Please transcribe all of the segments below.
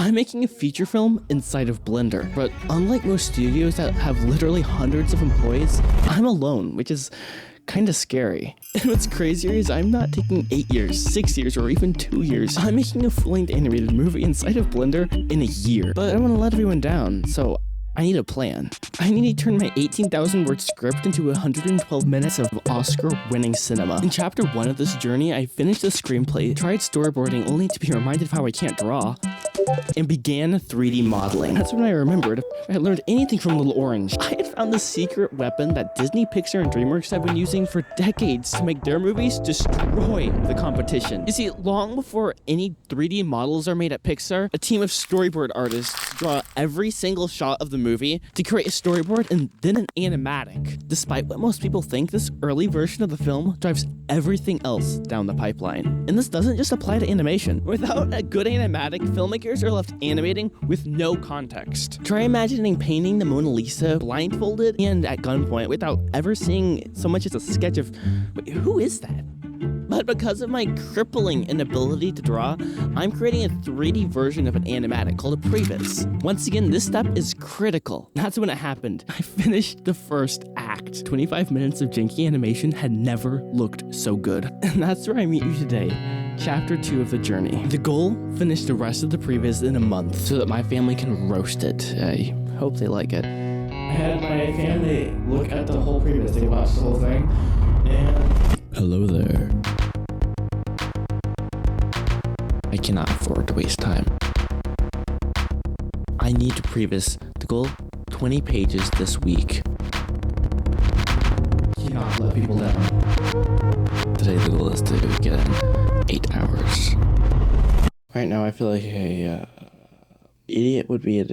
I'm making a feature film inside of Blender, but unlike most studios that have literally hundreds of employees, I'm alone, which is kinda scary. And what's crazier is I'm not taking 8 years, 6 years, or even 2 years. I'm making a full-length animated movie inside of Blender in a year. But I don't want to let everyone down, so I need a plan. I need to turn my 18,000 word script into 112 minutes of Oscar-winning cinema. In chapter 1 of this journey, I finished the screenplay, tried storyboarding only to be reminded of how I can't draw, and began 3D modeling. That's when I remembered if I learned anything from Little Orange. I had found the secret weapon that Disney, Pixar, and DreamWorks have been using for decades to make their movies destroy the competition. You see, long before any 3D models are made at Pixar, a team of storyboard artists draw every single shot of the movie to create a storyboard and then an animatic. Despite what most people think, this early version of the film drives everything else down the pipeline. And this doesn't just apply to animation. Without a good animatic, filmmakers are left animating with no context. Try imagining painting the Mona Lisa blindfolded and at gunpoint without ever seeing so much as a sketch of, wait, who is that? But because of my crippling inability to draw, I'm creating a 3D version of an animatic called a previs. Once again, this step is critical. That's when it happened. I finished the first act. 25 minutes of janky animation had never looked so good. And that's where I meet you today. Chapter 2 of the journey. The goal, finish the rest of the previs in a month so that my family can roast it. I hope they like it. I had my family look at the whole previs. They watched the whole thing. And hello there. I cannot afford to waste time. I need to previs the goal 20 pages this week. Cannot let people down. Today the goal is to get in 8 hours. Right now I feel like a idiot would be an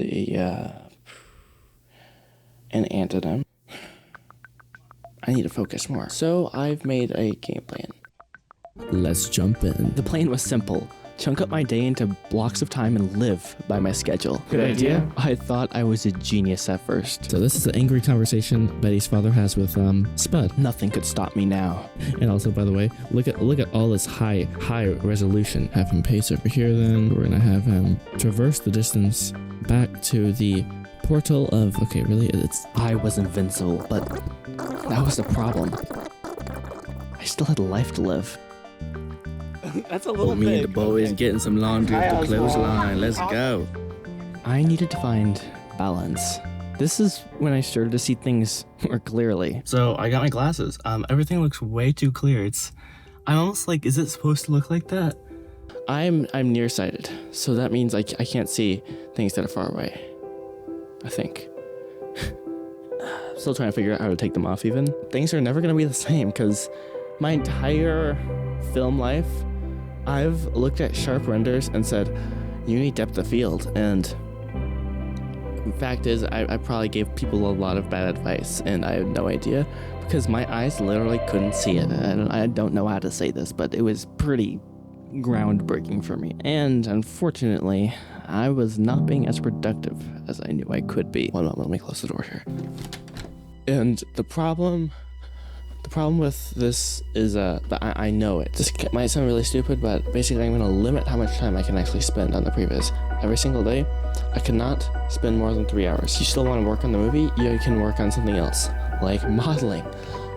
antonym. I need to focus more. So I've made a game plan. Let's jump in. The plan was simple. Chunk up my day into blocks of time and live by my schedule. Good idea. I thought I was a genius at first. So this is the angry conversation Betty's father has with Spud. Nothing could stop me now. And also, by the way, look at all this high resolution. Have him pace over here. Then we're gonna have him traverse the distance back to the portal of. Okay, really, I was invincible, but that was the problem. I still had a life to live. That's a little big. Me and the boys getting some laundry at the clothesline. Let's go. I needed to find balance. This is when I started to see things more clearly. So I got my glasses. Everything looks way too clear. I'm almost like, is it supposed to look like that? I'm nearsighted, so that means I can't see things that are far away. I think. Still trying to figure out how to take them off even. Things are never gonna be the same because my entire film life, I've looked at sharp renders and said, you need depth of field. And the fact is, I probably gave people a lot of bad advice and I have no idea because my eyes literally couldn't see it. And I don't know how to say this, but it was pretty groundbreaking for me. And unfortunately, I was not being as productive as I knew I could be. Hold on, let me close the door here. And the problem with this is I know it. This might sound really stupid, but basically I'm going to limit how much time I can actually spend on the previs. Every single day, I cannot spend more than 3 hours. You still want to work on the movie, you can work on something else, like modeling,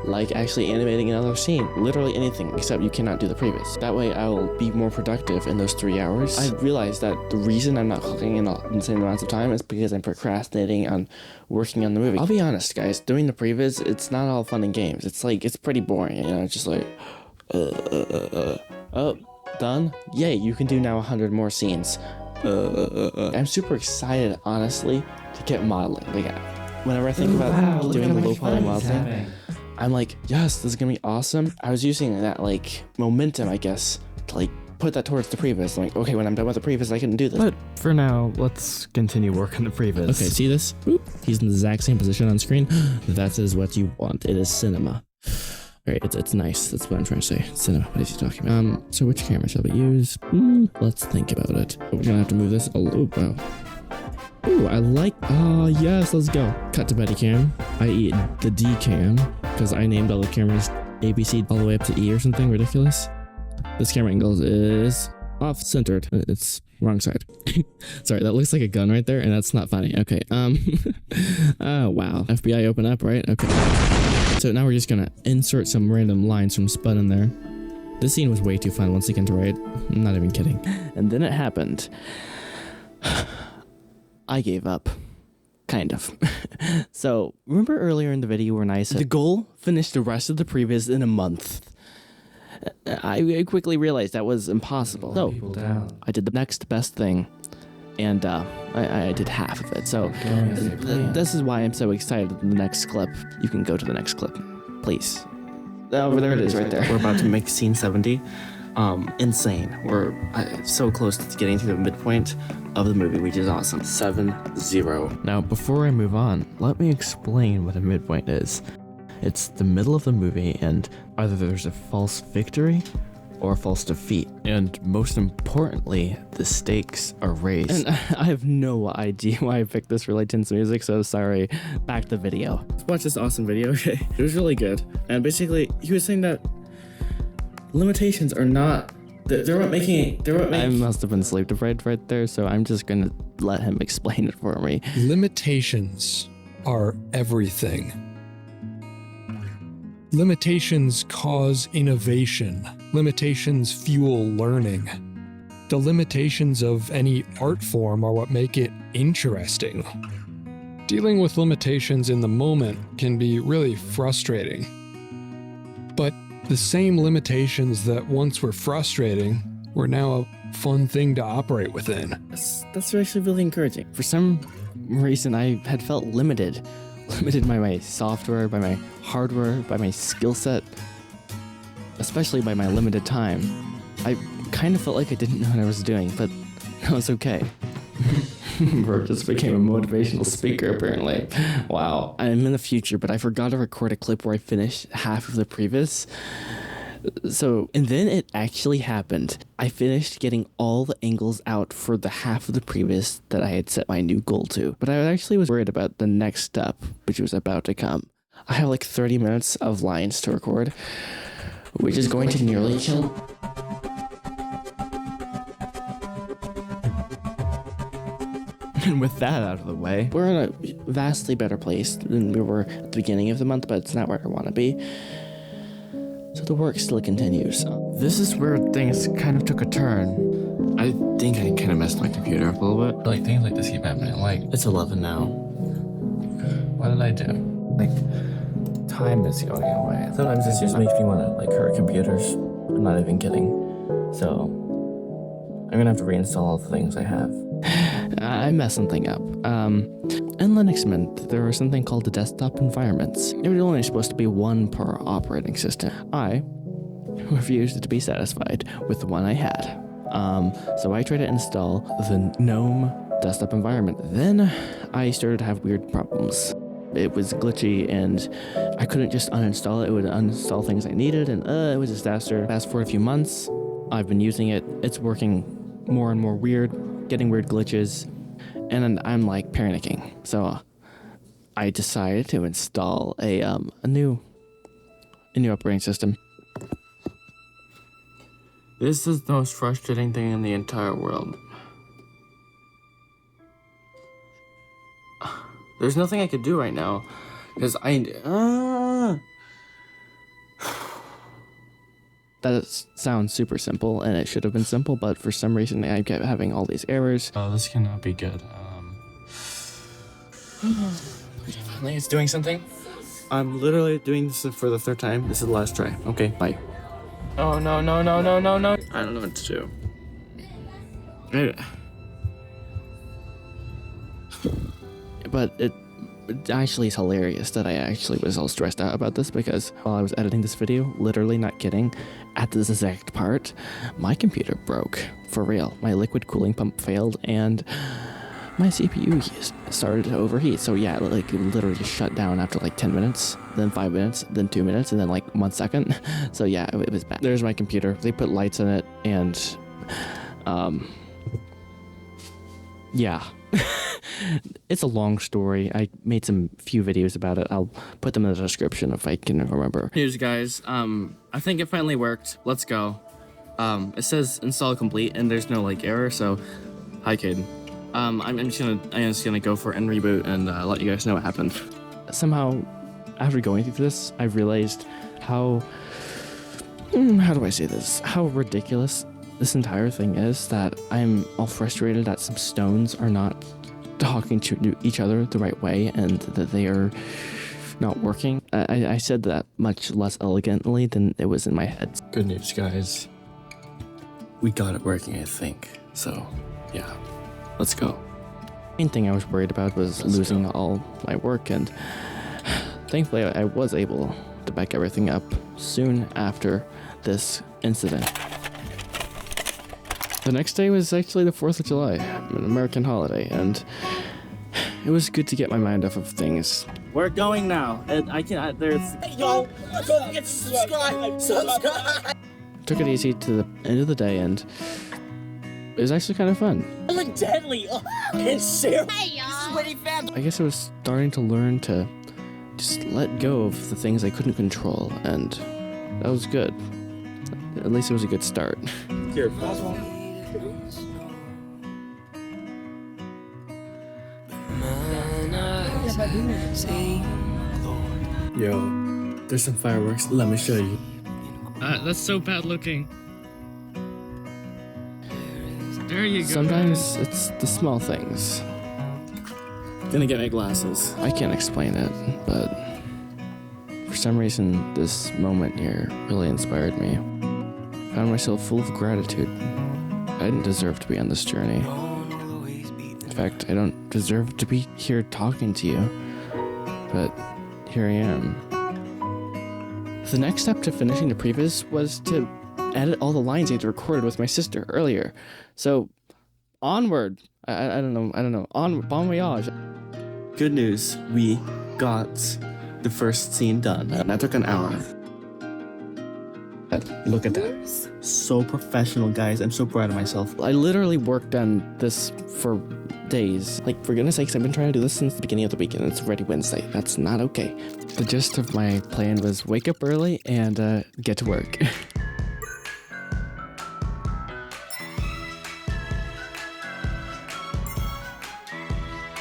like actually animating another scene, literally anything, except you cannot do the previs. That way I will be more productive in those 3 hours. I realized that the reason I'm not cooking in insane amounts of time is because I'm procrastinating on working on the movie. I'll be honest, guys, doing the previs, it's not all fun and games. It's pretty boring, you know, it's just like, oh, done? Yay, you can do now 100 more scenes. I'm super excited, honestly, to get modeling. Like, whenever I think about doing the low poly modeling, I'm like, yes, this is gonna be awesome. I was using that like momentum, I guess, to like put that towards the previs. Like, okay, when I'm done with the previs, I can do this. But for now, let's continue working the previs. Okay, see this? Boop. He's in the exact same position on screen. That is what you want. It is cinema. All right, it's nice. That's what I'm trying to say. Cinema. What is he talking about? So which camera shall we use? Let's think about it. We're gonna have to move this. Oh, wow. Ooh, I like, yes, let's go. Cut to Betty cam, i.e. the D cam, because I named all the cameras ABC all the way up to E or something ridiculous. This camera angle is off-centered. It's wrong side. Sorry, that looks like a gun right there, and that's not funny. Okay, oh, wow. FBI open up, right? Okay. So now we're just gonna insert some random lines from Spud in there. This scene was way too fun once again to write. I'm not even kidding. And then it happened. I gave up. Kind of. So, remember earlier in the video when I said the goal, finish the rest of the previs in a month? I quickly realized that was impossible. So, I did the next best thing, and I did half of it. So, this is why I'm so excited. The next clip, you can go to the next clip, please. Over there it is, right there. We're about to make scene 70. Insane. We're so close to getting to the midpoint of the movie, which is awesome. 7-0. Now, before I move on, let me explain what a midpoint is. It's the middle of the movie, and either there's a false victory or a false defeat. And most importantly, the stakes are raised. And I have no idea why I picked this really tense music, so sorry. Back to the video. Let's watch this awesome video, okay? It was really good. And basically, he was saying that limitations are not... They're what making... I must have been sleep deprived right there, so I'm just gonna let him explain it for me. Limitations are everything. Limitations cause innovation. Limitations fuel learning. The limitations of any art form are what make it interesting. Dealing with limitations in the moment can be really frustrating. But the same limitations that once were frustrating were now a fun thing to operate within. That's actually really encouraging. For some reason, I had felt limited by my software, by my hardware, by my skill set, especially by my limited time. I kind of felt like I didn't know what I was doing, but that was okay. Bert just became a motivational speaker, apparently. Wow. I'm in the future, but I forgot to record a clip where I finished half of the previs. So, and then it actually happened. I finished getting all the angles out for the half of the previs that I had set my new goal to. But I actually was worried about the next step, which was about to come. I have like 30 minutes of lines to record, which is going to nearly kill. And with that out of the way, we're in a vastly better place than we were at the beginning of the month, but it's not where I want to be. So the work still continues. This is where things kind of took a turn. I think I kind of messed my computer up a little bit. Like, things like this keep happening. Like, It's 11 now. what did I do? Like, time is going away. Sometimes it just makes me want to, like, hurt computers. I'm not even kidding. So, I'm gonna have to reinstall all the things I have. I messed something up. In Linux Mint, there was something called the desktop environments. It was only supposed to be one per operating system. I refused to be satisfied with the one I had. So I tried to install the GNOME desktop environment. Then I started to have weird problems. It was glitchy and I couldn't just uninstall it. It would uninstall things I needed and it was a disaster. Fast forward a few months, I've been using it. It's working more and more weird, getting weird glitches, and I'm like panicking. So I decided to install a new operating system. This is the most frustrating thing in the entire world. There's nothing I could do right now, because That sounds super simple, and it should have been simple, but for some reason I kept having all these errors. Oh, this cannot be good. Finally, it's doing something. I'm literally doing this for the third time. This is the last try. Okay, bye. Oh, no. I don't know what to do. But it actually is hilarious that I actually was all stressed out about this, because while I was editing this video, literally not kidding, at this exact part, my computer broke. For real. My liquid cooling pump failed and my CPU started to overheat. So yeah, like it literally just shut down after like 10 minutes, then 5 minutes, then 2 minutes, and then like 1 second. So yeah, it was bad. There's my computer. They put lights in it and yeah. It's a long story. I made some few videos about it. I'll put them in the description if I can remember. Here's guys. I think it finally worked. Let's go. It says install complete and there's no like error, so Hi, Caden. I'm just gonna go for end reboot and let you guys know what happened. Somehow, after going through this, I realized how do I say this? How ridiculous this entire thing is, that I'm all frustrated that some stones are not talking to each other the right way and that they are not working. I said that much less elegantly than it was in my head. Good news, guys. We got it working, I think. So, yeah, let's go. Main thing I was worried about was losing all my work, and thankfully I was able to back everything up soon after this incident. The next day was actually the 4th of July, an American holiday, and it was good to get my mind off of things. We're going now, and there's... Hey, yo, don't forget to subscribe. Took it easy to the end of the day, and it was actually kind of fun. I look deadly. Oh, it's serious. Hey, y'all. This is Whitney family. I guess I was starting to learn to just let go of the things I couldn't control, and that was good. At least it was a good start. Here, yo, there's some fireworks. Let me show you. That's so bad looking. There you go. Sometimes it's the small things. Gonna get my glasses. I can't explain it, but for some reason, this moment here really inspired me. Found myself full of gratitude. I didn't deserve to be on this journey. In fact, I don't deserve to be here talking to you, but here I am. The next step to finishing the previs was to edit all the lines I had recorded with my sister earlier. So, onward. I don't know. Bon voyage. Good news, we got the first scene done. And that took an hour. Look at that. So professional, guys. I'm so proud of myself. I literally worked on this for days. Like, for goodness sakes, I've been trying to do this since the beginning of the week, and it's already Wednesday. That's not okay. The gist of my plan was wake up early and get to work.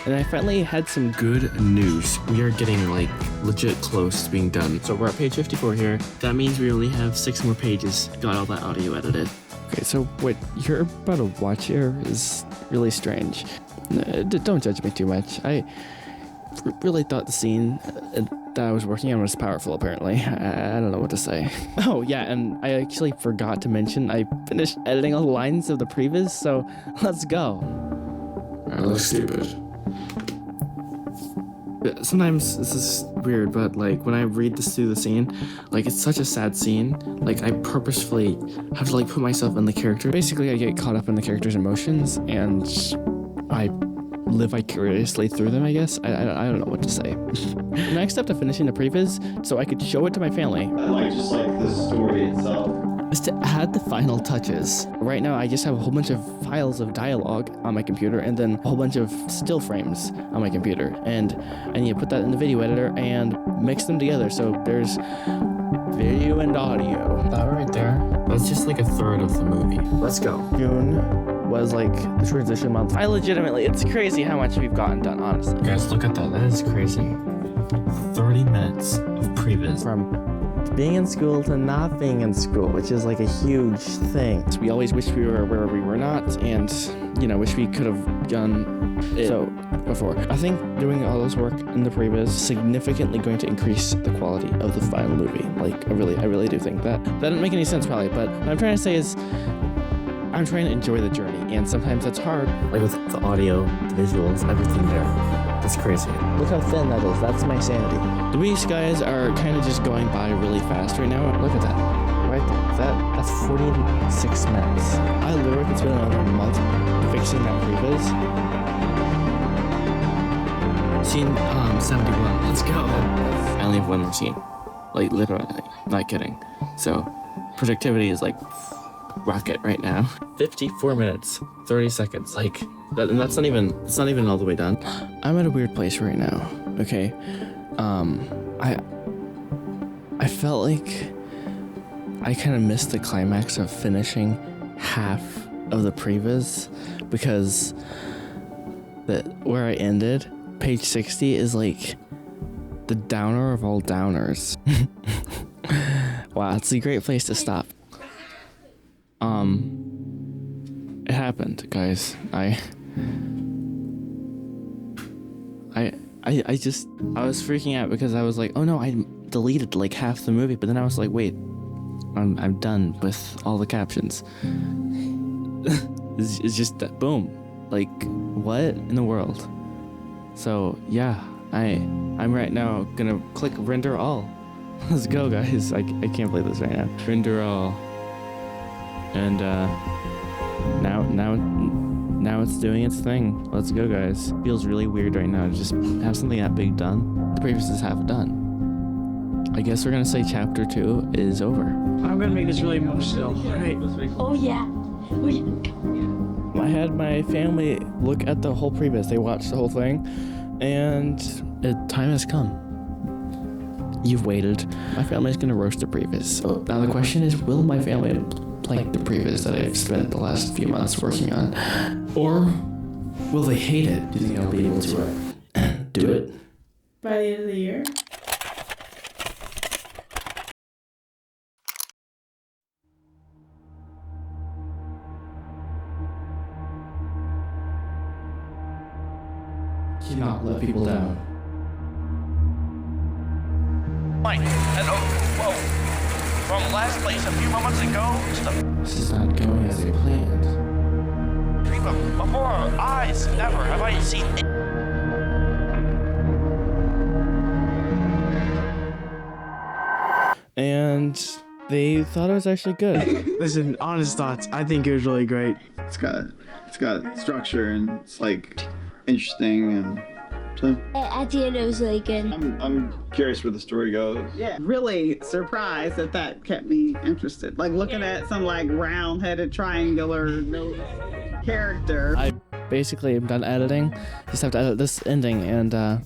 And I finally had some Good news. We are getting, like, legit close to being done. So we're at page 54 here. That means we only have 6 more pages. Got all that audio edited. Okay, so what you're about to watch here is really strange. Don't judge me too much. I really thought the scene that I was working on was powerful, apparently. I don't know what to say. Oh, yeah, and I actually forgot to mention I finished editing all the lines of the previs, so let's go. I look stupid. Sometimes this is weird, but like when I read this through the scene, like it's such a sad scene. Like I purposefully have to like put myself in the character. Basically, I get caught up in the character's emotions and I live vicariously through them, I guess. I don't know what to say. The next step to finishing the previs, so I could show it to my family. I like just like the story itself. Is to add the final touches. Right now, I just have a whole bunch of files of dialogue on my computer and then a whole bunch of still frames on my computer. And I need to put that in the video editor and mix them together so there's video and audio. That right there, that's just like a third of the movie. Let's go. June was like the transition month. It's crazy how much we've gotten done, honestly. Guys, look at that. That is crazy. 30 minutes of previs. From being in school to not being in school, which is like a huge thing. So we always wish we were where we were not, and wish we could have done it before. I think doing all this work in the previs is significantly going to increase the quality of the final movie. Like I really do think that. That didn't make any sense probably, but what I'm trying to say is I'm trying to enjoy the journey, and sometimes that's hard. Like with the audio, the visuals, everything there. That's crazy. Look how thin that is. That's my sanity. The weeks, guys, are kind of just going by really fast right now. Look at that. Right there. That's 46 minutes. I literally could spend another month fixing that previs. Scene 71. Let's go. I only have one more scene. Like literally, not kidding. So productivity is like rocket right now. 54 minutes, 30 seconds. Like that, and it's not even all the way done. I'm at a weird place right now. Okay. I felt like I kind of missed the climax of finishing half of the previs because where I ended, page 60 is like the downer of all downers. Wow, it's a great place to stop. It happened, guys. I was freaking out because I was like, oh no, I deleted like half the movie, but then I was like, wait, I'm done with all the captions. It's just that, boom, like what in the world? So yeah, I'm right now gonna click render all. Let's go, guys. I can't play this right now. Render all, and now it's doing its thing. Let's go, guys. Feels really weird right now to just have something that big done. The previous is half done. I guess we're gonna say chapter 2 is over. I'm gonna make this really emotional. Right. Oh yeah. I had my family look at the whole previous. They watched the whole thing, and time has come. You've waited. My family's gonna roast the previous. So now the question is, will my family like the previs that I've spent the last few months working on? Or will they hate it? Do you think I'll be able to do it? By the end of the year? Cannot let people down. Mike, whoa. From last place a few moments ago to the... This is not going as I planned. Before our eyes, never have I seen it. And they thought it was actually good. Listen, honest thoughts. I think it was really great. It's got structure and it's like interesting and so At the end, it was really good. I'm curious where the story goes. Yeah, really surprised that kept me interested. Like looking at some like round-headed triangular character. I basically am done editing. Just have to edit this ending, and I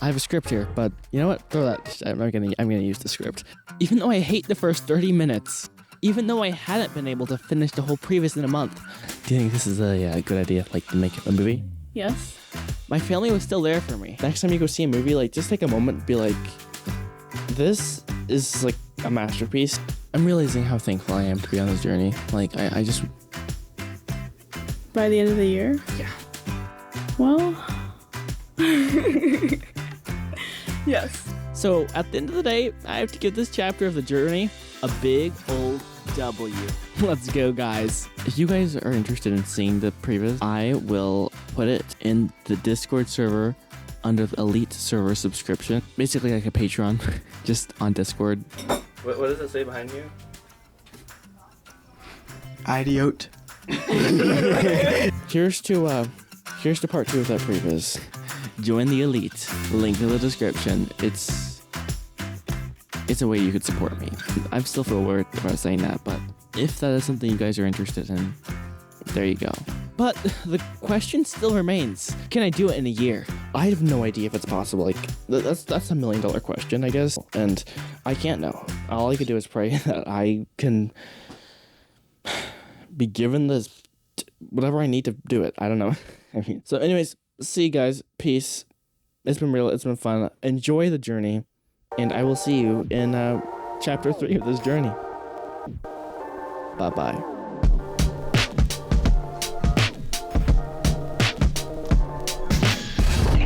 have a script here. But you know what? Throw that. I'm gonna use the script. Even though I hate the first 30 minutes, even though I hadn't been able to finish the whole previous in a month, do you think this is a good idea? Like to make a movie? Yes. My family was still there for me. Next time you go see a movie, like just take a moment and be like, this is like a masterpiece. I'm realizing how thankful I am to be on this journey. Like I just... By the end of the year? Yeah. Well... yes. So at the end of the day, I have to give this chapter of the journey a big old W. Let's go, guys. If you guys are interested in seeing the previs, I will put it in the Discord server under the Elite server subscription. Basically like a Patreon, just on Discord. What does it say behind you? Idiot. Here's to part 2 of that previs. Join the Elite. Link in the description. It's a way you could support me. I still feel weird about saying that, but if that is something you guys are interested in, there you go. But the question still remains, can I do it in a year? I have no idea if it's possible. Like, that's a $1 million question, I guess, and I can't know. All I can do is pray that I can be given this, whatever I need to do it. I don't know. So anyways, see you guys. Peace. It's been real. It's been fun. Enjoy the journey. And I will see you in chapter 3 of this journey. Bye-bye.